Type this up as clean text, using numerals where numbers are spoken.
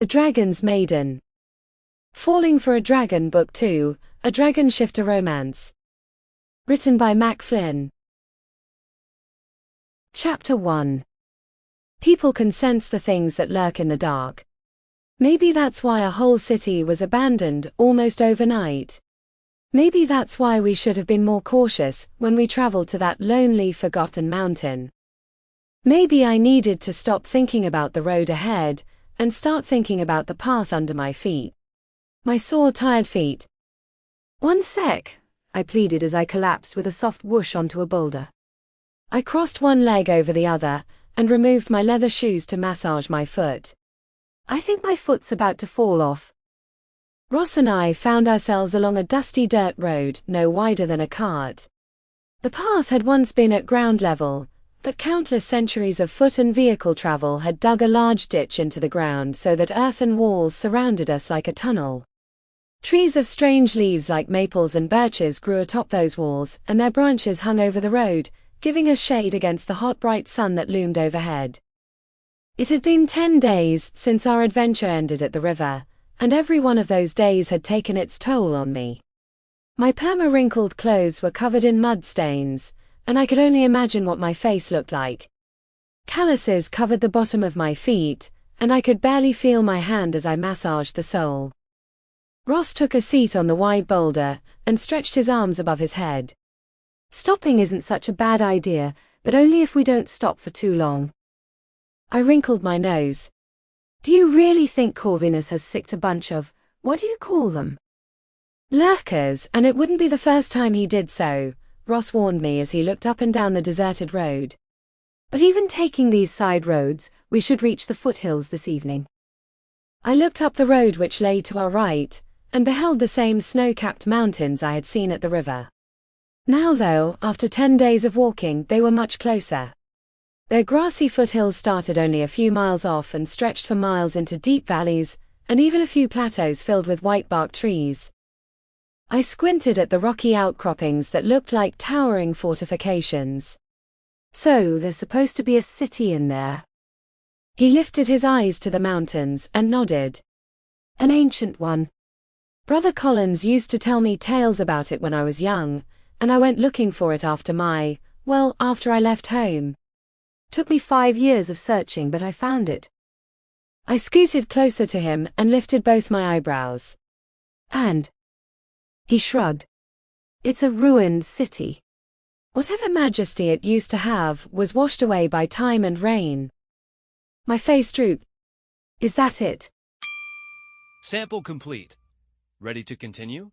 The Dragon's Maiden. Falling for a Dragon Book 2, A Dragon Shifter Romance. Written by Flynn. Chapter 1. People can sense the things that lurk in the dark. Maybe that's why a whole city was abandoned almost overnight. Maybe that's why we should have been more cautious when we traveled to that lonely, forgotten mountain. Maybe I needed to stop thinking about the road ahead and start thinking about the path under my feet. My sore, tired feet. "One sec," I pleaded as I collapsed with a soft whoosh onto a boulder. I crossed one leg over the other and removed my leather shoes to massage my foot. "I think my foot's about to fall off." Ross and I found ourselves along a dusty dirt road no wider than a cart. The path had once been at ground level, but countless centuries of foot and vehicle travel had dug a large ditch into the ground so that earthen walls surrounded us like a tunnel. Trees of strange leaves like maples and birches grew atop those walls, and their branches hung over the road, giving us shade against the hot, bright sun that loomed overhead. It had been 10 days since our adventure ended at the river, and every one of those days had taken its toll on me. My perma-wrinkled clothes were covered in mud stains, and I could only imagine what my face looked like. Calluses covered the bottom of my feet, and I could barely feel my hand as I massaged the sole. Ross took a seat on the wide boulder and stretched his arms above his head. "Stopping isn't such a bad idea, but only if we don't stop for too long." I wrinkled my nose. "Do you really think Corvinus has sicked a bunch of, what do you call them?" "Lurkers, and it wouldn't be the first time he did so," Ross warned me as he looked up and down the deserted road. "But even taking these side roads, we should reach the foothills this evening." I looked up the road which lay to our right, and beheld the same snow-capped mountains I had seen at the river. Now though, after 10 days of walking, they were much closer. Their grassy foothills started only a few miles off and stretched for miles into deep valleys, and even a few plateaus filled with white-bark trees. I squinted at the rocky outcroppings that looked like towering fortifications. "So, there's supposed to be a city in there." He lifted his eyes to the mountains and nodded. "An ancient one." Brother Collins used to tell me tales about it when I was young, and I went looking for it after I left home. "Took me 5 years of searching, but I found it." I scooted closer to him and lifted both my eyebrows. "And?" He shrugged. "It's a ruined city." Whatever majesty it used to have was washed away by time and rain. My face drooped. "Is that it?" Sample complete. Ready to continue?